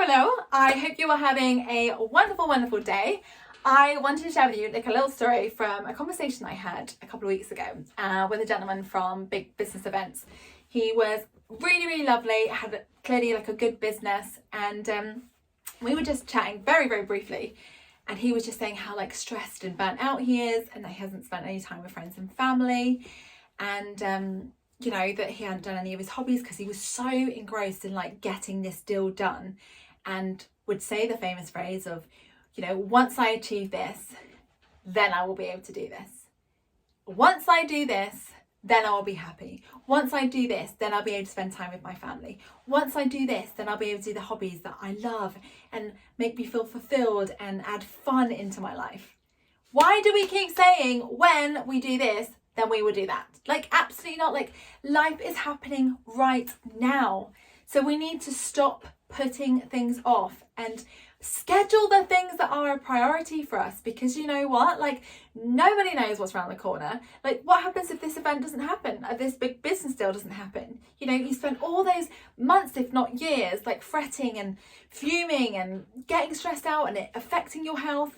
Hello, I hope you are having a wonderful day. I wanted to share with you like a little story from a conversation I had a couple of weeks ago with a gentleman from Big Business Events. He was really lovely, had clearly like a good business, and we were just chatting very briefly, and he was just saying how like stressed and burnt out he is, and that he hasn't spent any time with friends and family, and you know, that he hadn't done any of his hobbies because he was so engrossed in like getting this deal done, and would say the famous phrase of, you know, once I achieve this, then I will be able to do this. Once I do this, then I will be happy. Once I do this, then I'll be able to spend time with my family. Once I do this, then I'll be able to do the hobbies that I love and make me feel fulfilled and add fun into my life. Why do we keep saying when we do this, then we will do that? Like, absolutely not. Like, life is happening right now. So we need to stop putting things off and schedule the things that are a priority for us, because you know what, like, nobody knows what's around the corner. Like, what happens if this event doesn't happen, if this big business deal doesn't happen? You know, you spend all those months, if not years, like fretting and fuming and getting stressed out and it affecting your health,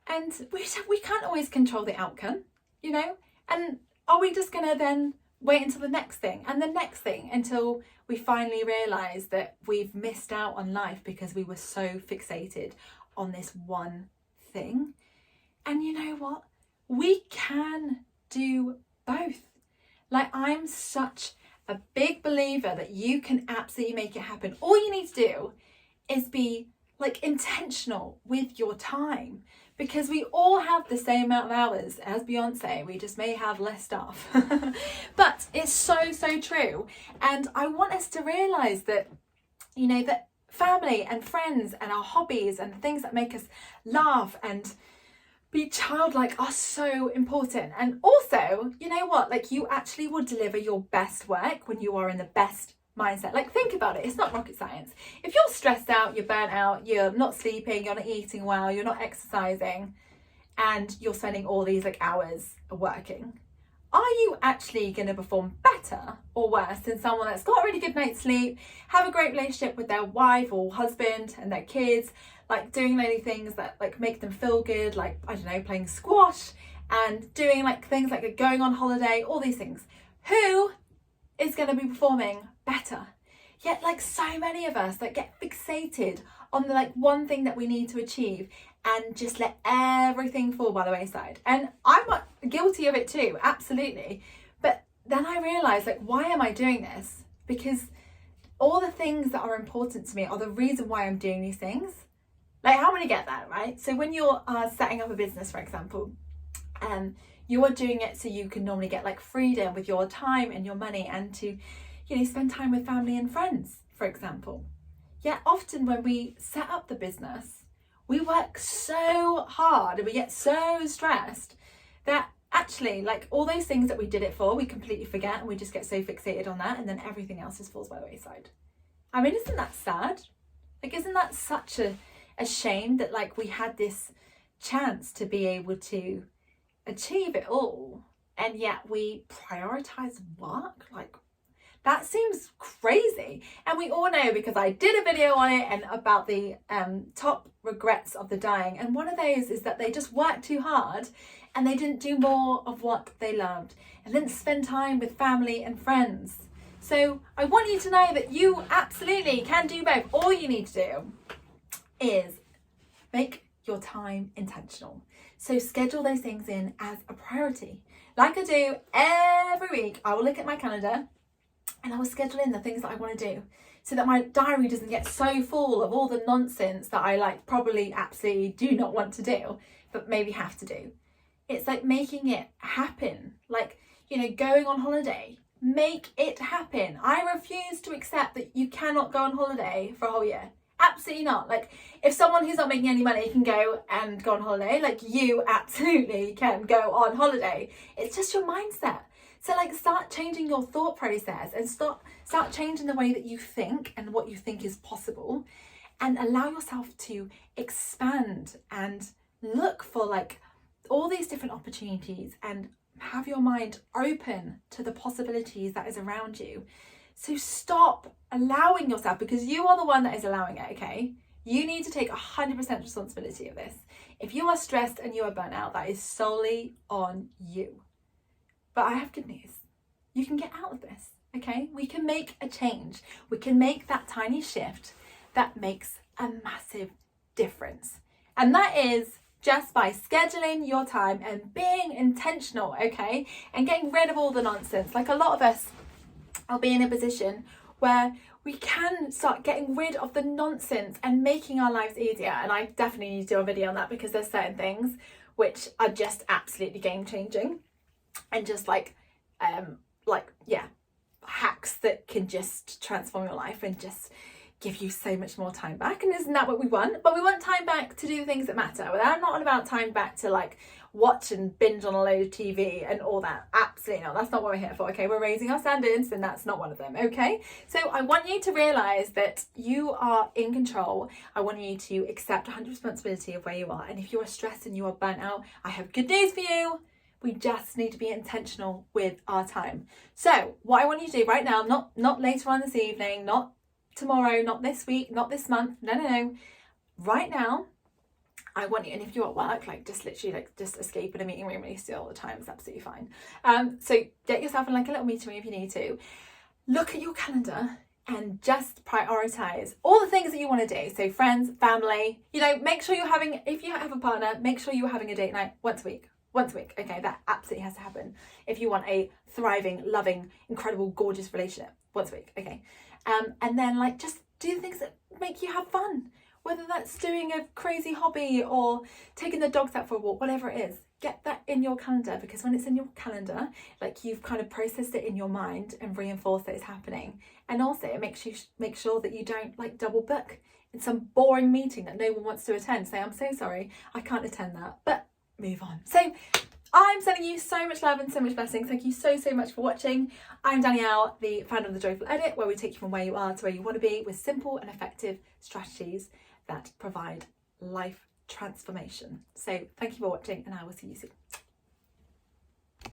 and we can't always control the outcome, you know. And are we just gonna then wait until the next thing and the next thing until we finally realise that we've missed out on life because we were so fixated on this one thing? And you know what? We can do both. Like, I'm such a big believer that you can absolutely make it happen. All you need to do is be like intentional with your time, because we all have the same amount of hours as Beyonce. We just may have less stuff. But it's so true. And I want us to realise that, you know, that family and friends and our hobbies and the things that make us laugh and be childlike are so important. And also, you know what, like, you actually will deliver your best work when you are in the best mindset. Like, think about it, it's not rocket science. If you're stressed out, you're burnt out, you're not sleeping, you're not eating well, you're not exercising, and you're spending all these like hours working, are you actually going to perform better or worse than someone that's got a really good night's sleep, have a great relationship with their wife or husband and their kids, like doing many things that like make them feel good, like, I don't know, playing squash and doing like things like going on holiday, all these things? Who is going to be performing better? Yet, like, so many of us that get fixated on the like one thing that we need to achieve and just let everything fall by the wayside. And I'm guilty of it too, absolutely. But then I realized, like, why am I doing this? Because all the things that are important to me are the reason why I'm doing these things. Like, how many get that, right? So when you're setting up a business, for example, you are doing it so you can normally get like freedom with your time and your money, and to, you know, spend time with family and friends, for example. Yet often when we set up the business, we work so hard and we get so stressed that actually, like, all those things that we did it for, we completely forget, and we just get so fixated on that, and then everything else just falls by the wayside. I mean, isn't that sad? Like, isn't that such a shame that like we had this chance to be able to achieve it all, and yet we prioritize work? Like, that seems crazy. And we all know, because I did a video on it and about the top regrets of the dying, and one of those is that they just worked too hard and they didn't do more of what they loved and didn't spend time with family and friends. So I want you to know that you absolutely can do both. All you need to do is make your time intentional. So schedule those things in as a priority. Like I do every week, I will look at my calendar and I will schedule in the things that I want to do, so that my diary doesn't get so full of all the nonsense that I like probably absolutely do not want to do, but maybe have to do. It's like making it happen. Like, you know, going on holiday, make it happen. I refuse to accept that you cannot go on holiday for a whole year. Absolutely not. Like, if someone who's not making any money can go on holiday, like, you absolutely can go on holiday. It's just your mindset. So like, start changing your thought process and start changing the way that you think and what you think is possible, and allow yourself to expand and look for like all these different opportunities, and have your mind open to the possibilities that is around you, So stop allowing yourself, because you are the one that is allowing it, okay? You need to take 100% responsibility of this. If you are stressed and you are burnt out, that is solely on you. But I have good news. You can get out of this, okay? We can make a change. We can make that tiny shift that makes a massive difference. And that is just by scheduling your time and being intentional, okay? And getting rid of all the nonsense. Like, a lot of us will be in a position where we can start getting rid of the nonsense and making our lives easier. And I definitely need to do a video on that, because there's certain things which are just absolutely game changing, and just hacks that can just transform your life and just give you so much more time back. And isn't that what we want? But we want time back to do the things that matter. Well, I'm not about time back to like watch and binge on a load of TV and all that. Absolutely not. That's not what we're here for, okay? We're raising our standards, and that's not one of them, okay? So I want you to realise that you are in control. I want you to accept 100% responsibility of where you are. And if you are stressed and you are burnt out, I have good news for you. We just need to be intentional with our time. So what I want you to do right now, not later on this evening, not tomorrow, not this week, not this month, no. Right now, I want you, and if you're at work, like just literally like just escape in a meeting room really still all the time, it's absolutely fine. So get yourself in like a little meeting room if you need to. Look at your calendar and just prioritize all the things that you want to do. So friends, family, make sure you're having, if you have a partner, make sure you're having a date night once a week. Okay, that absolutely has to happen. If you want a thriving, loving, incredible, gorgeous relationship, once a week, okay. And then like just do the things that make you have fun, whether that's doing a crazy hobby or taking the dogs out for a walk, whatever it is. Get that in your calendar, because when it's in your calendar, like you've kind of processed it in your mind and reinforced that it's happening. And also it makes you make sure that you don't like double book in some boring meeting that no one wants to attend. Say, I'm so sorry, I can't attend that, but move on. So I'm sending you so much love and so much blessings. Thank you so much for watching. I'm Danielle, the founder of The Joyful Edit, where we take you from where you are to where you want to be with simple and effective strategies that provide life transformation. So thank you for watching, and I will see you soon.